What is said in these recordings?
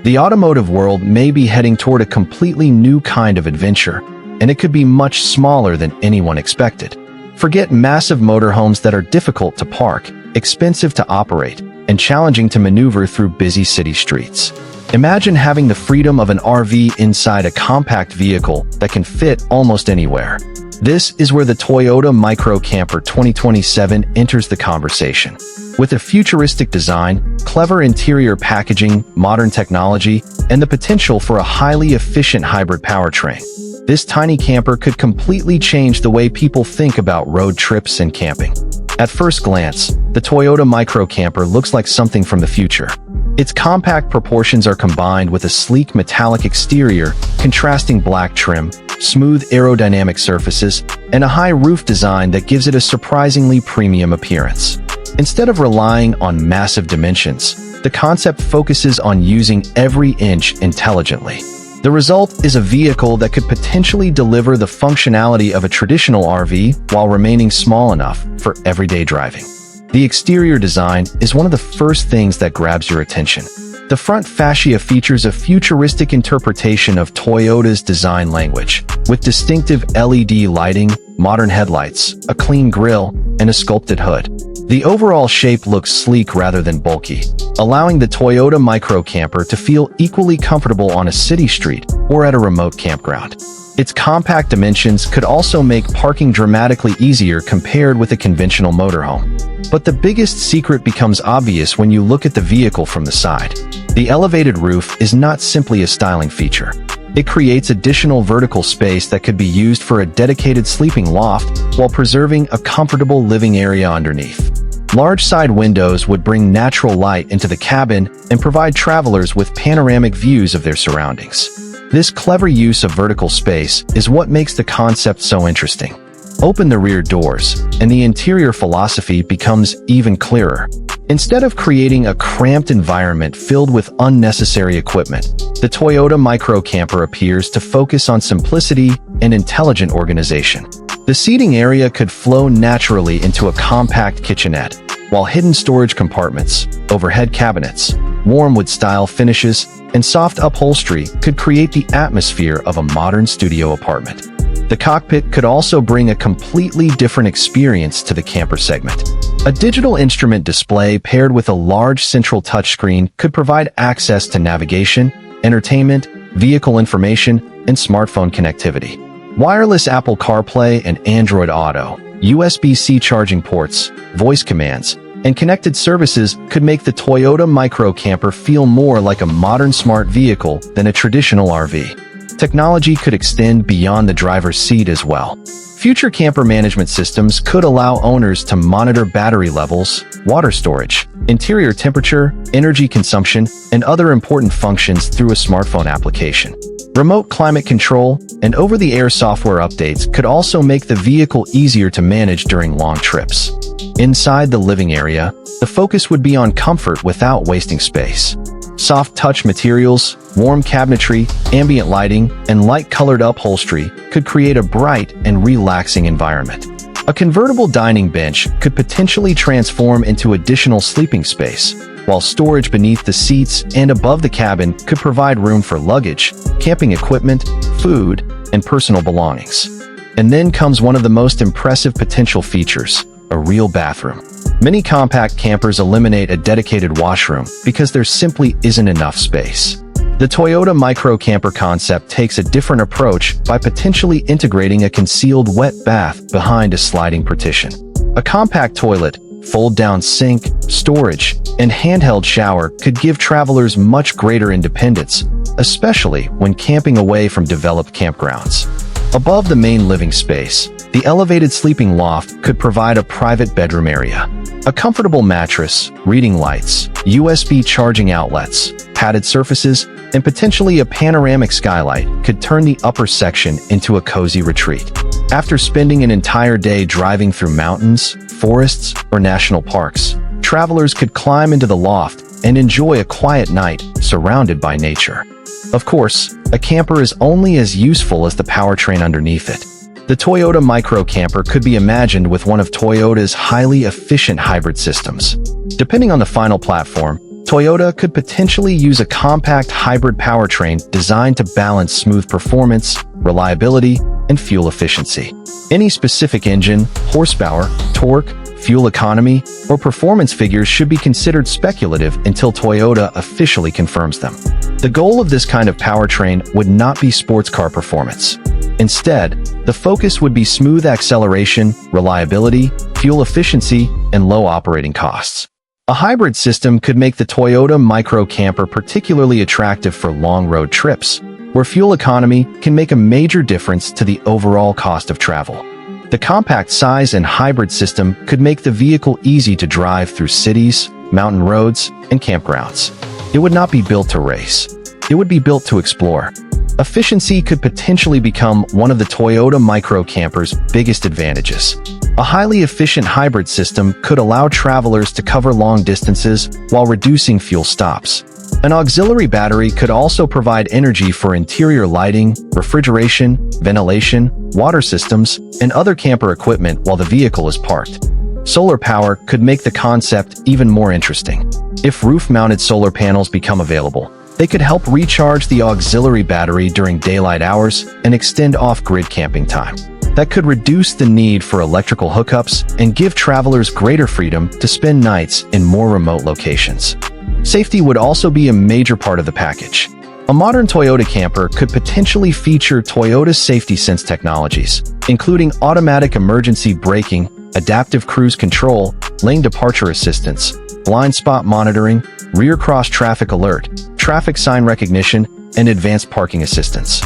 The automotive world may be heading toward a completely new kind of adventure, and it could be much smaller than anyone expected. Forget massive motorhomes that are difficult to park, expensive to operate, and challenging to maneuver through busy city streets. Imagine having the freedom of an RV inside a compact vehicle that can fit almost anywhere. This is where the Toyota Micro Camper 2027 enters the conversation. With a futuristic design, clever interior packaging, modern technology, and the potential for a highly efficient hybrid powertrain, this tiny camper could completely change the way people think about road trips and camping. At first glance, the Toyota Micro Camper looks like something from the future. Its compact proportions are combined with a sleek metallic exterior, contrasting black trim, smooth aerodynamic surfaces, and a high roof design that gives it a surprisingly premium appearance. Instead of relying on massive dimensions, the concept focuses on using every inch intelligently. The result is a vehicle that could potentially deliver the functionality of a traditional RV while remaining small enough for everyday driving. The exterior design is one of the first things that grabs your attention. The front fascia features a futuristic interpretation of Toyota's design language, with distinctive LED lighting, modern headlights, a clean grille, and a sculpted hood. The overall shape looks sleek rather than bulky, allowing the Toyota Micro Camper to feel equally comfortable on a city street or at a remote campground. Its compact dimensions could also make parking dramatically easier compared with a conventional motorhome. But the biggest secret becomes obvious when you look at the vehicle from the side. The elevated roof is not simply a styling feature. It creates additional vertical space that could be used for a dedicated sleeping loft while preserving a comfortable living area underneath. Large side windows would bring natural light into the cabin and provide travelers with panoramic views of their surroundings. This clever use of vertical space is what makes the concept so interesting. Open the rear doors, and the interior philosophy becomes even clearer. Instead of creating a cramped environment filled with unnecessary equipment, the Toyota Micro Camper appears to focus on simplicity and intelligent organization. The seating area could flow naturally into a compact kitchenette, while hidden storage compartments, overhead cabinets, warm wood-style finishes, and soft upholstery could create the atmosphere of a modern studio apartment. The cockpit could also bring a completely different experience to the camper segment. A digital instrument display paired with a large central touchscreen could provide access to navigation, entertainment, vehicle information, and smartphone connectivity. Wireless Apple CarPlay and Android Auto, USB-C charging ports, voice commands, and connected services could make the Toyota Micro Camper feel more like a modern smart vehicle than a traditional RV. Technology could extend beyond the driver's seat as well. Future camper management systems could allow owners to monitor battery levels, water storage, interior temperature, energy consumption, and other important functions through a smartphone application. Remote climate control and over-the-air software updates could also make the vehicle easier to manage during long trips. Inside the living area, the focus would be on comfort without wasting space. Soft touch materials, warm cabinetry, ambient lighting, and light-colored upholstery could create a bright and relaxing environment. A convertible dining bench could potentially transform into additional sleeping space, while storage beneath the seats and above the cabin could provide room for luggage, camping equipment, food, and personal belongings. And then comes one of the most impressive potential features, a real bathroom. Many compact campers eliminate a dedicated washroom because there simply isn't enough space. The Toyota Micro Camper concept takes a different approach by potentially integrating a concealed wet bath behind a sliding partition. A compact toilet, fold-down sink, storage, and handheld shower could give travelers much greater independence, especially when camping away from developed campgrounds. Above the main living space, the elevated sleeping loft could provide a private bedroom area. A comfortable mattress, reading lights, USB charging outlets, padded surfaces, and potentially a panoramic skylight could turn the upper section into a cozy retreat. After spending an entire day driving through mountains, forests, or national parks, travelers could climb into the loft and enjoy a quiet night surrounded by nature. Of course, a camper is only as useful as the powertrain underneath it. The Toyota Micro Camper could be imagined with one of Toyota's highly efficient hybrid systems. Depending on the final platform, Toyota could potentially use a compact hybrid powertrain designed to balance smooth performance, reliability, and fuel efficiency. Any specific engine, horsepower, torque, fuel economy, or performance figures should be considered speculative until Toyota officially confirms them. The goal of this kind of powertrain would not be sports car performance. Instead, the focus would be smooth acceleration, reliability, fuel efficiency, and low operating costs. A hybrid system could make the Toyota Micro Camper particularly attractive for long road trips, where fuel economy can make a major difference to the overall cost of travel. The compact size and hybrid system could make the vehicle easy to drive through cities, mountain roads, and campgrounds. It would not be built to race. It would be built to explore. Efficiency could potentially become one of the Toyota Micro Camper's biggest advantages. A highly efficient hybrid system could allow travelers to cover long distances while reducing fuel stops. An auxiliary battery could also provide energy for interior lighting, refrigeration, ventilation, water systems, and other camper equipment while the vehicle is parked. Solar power could make the concept even more interesting. If roof-mounted solar panels become available, they could help recharge the auxiliary battery during daylight hours and extend off-grid camping time. That could reduce the need for electrical hookups and give travelers greater freedom to spend nights in more remote locations. Safety would also be a major part of the package. A modern Toyota camper could potentially feature Toyota's safety sense technologies, including automatic emergency braking, adaptive cruise control, lane departure assistance, blind spot monitoring, rear cross traffic alert, traffic sign recognition, and advanced parking assistance.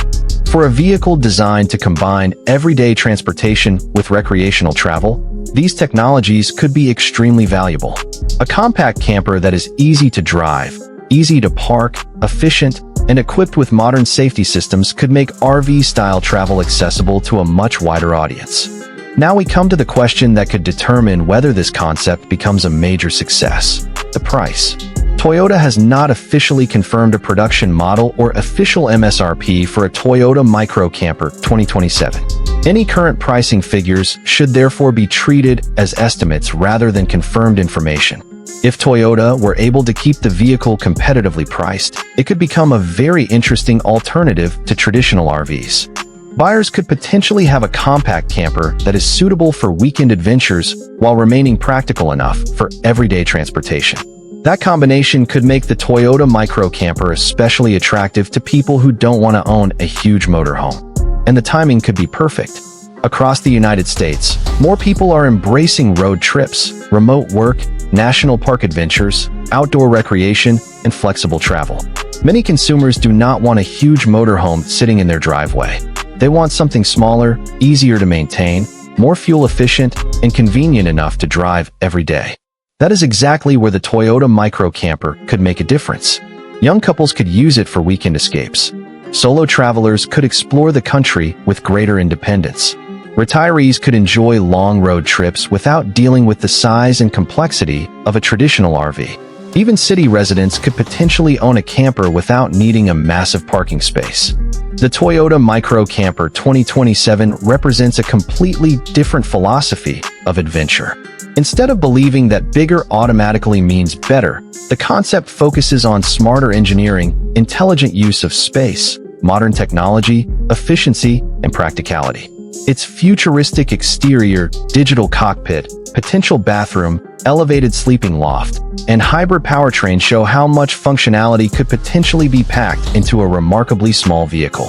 For a vehicle designed to combine everyday transportation with recreational travel, these technologies could be extremely valuable. A compact camper that is easy to drive, easy to park, efficient, and equipped with modern safety systems could make RV-style travel accessible to a much wider audience. Now we come to the question that could determine whether this concept becomes a major success: the price. Toyota has not officially confirmed a production model or official MSRP for a Toyota Micro Camper 2027. Any current pricing figures should therefore be treated as estimates rather than confirmed information. If Toyota were able to keep the vehicle competitively priced, it could become a very interesting alternative to traditional RVs. Buyers could potentially have a compact camper that is suitable for weekend adventures while remaining practical enough for everyday transportation. That combination could make the Toyota Micro Camper especially attractive to people who don't want to own a huge motorhome. And the timing could be perfect. Across the United States, more people are embracing road trips, remote work, national park adventures, outdoor recreation, and flexible travel. Many consumers do not want a huge motorhome sitting in their driveway. They want something smaller, easier to maintain, more fuel efficient, and convenient enough to drive every day. That is exactly where the Toyota Micro Camper could make a difference. Young couples could use it for weekend escapes. Solo travelers could explore the country with greater independence. Retirees could enjoy long road trips without dealing with the size and complexity of a traditional RV. Even city residents could potentially own a camper without needing a massive parking space. The Toyota Micro Camper 2027 represents a completely different philosophy of adventure. Instead of believing that bigger automatically means better, the concept focuses on smarter engineering, intelligent use of space, modern technology, efficiency, and practicality. Its futuristic exterior, digital cockpit, potential bathroom, elevated sleeping loft, and hybrid powertrain show how much functionality could potentially be packed into a remarkably small vehicle.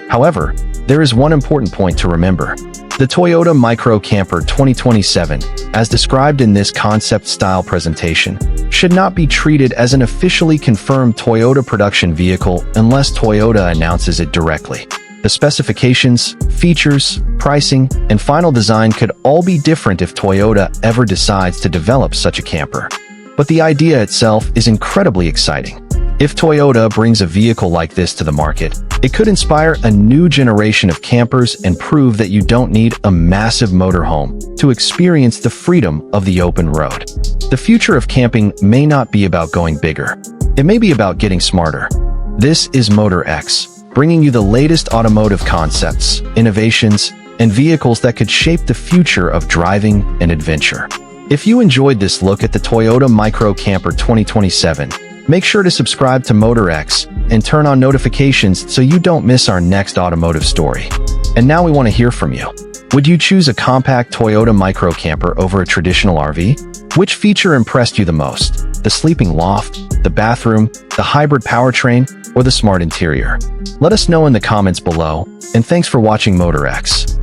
However, there is one important point to remember. The Toyota Micro Camper 2027, as described in this concept-style presentation, should not be treated as an officially confirmed Toyota production vehicle unless Toyota announces it directly. The specifications, features, pricing, and final design could all be different if Toyota ever decides to develop such a camper. But the idea itself is incredibly exciting. If Toyota brings a vehicle like this to the market, it could inspire a new generation of campers and prove that you don't need a massive motorhome to experience the freedom of the open road. The future of camping may not be about going bigger. It may be about getting smarter. This is MotorX, bringing you the latest automotive concepts, innovations, and vehicles that could shape the future of driving and adventure. If you enjoyed this look at the Toyota Micro Camper 2027, Make sure to subscribe to MotorX and turn on notifications so you don't miss our next automotive story. And now we want to hear from you. Would you choose a compact Toyota micro camper over a traditional RV? Which feature impressed you the most? The sleeping loft, the bathroom, the hybrid powertrain, or the smart interior? Let us know in the comments below, and thanks for watching MotorX.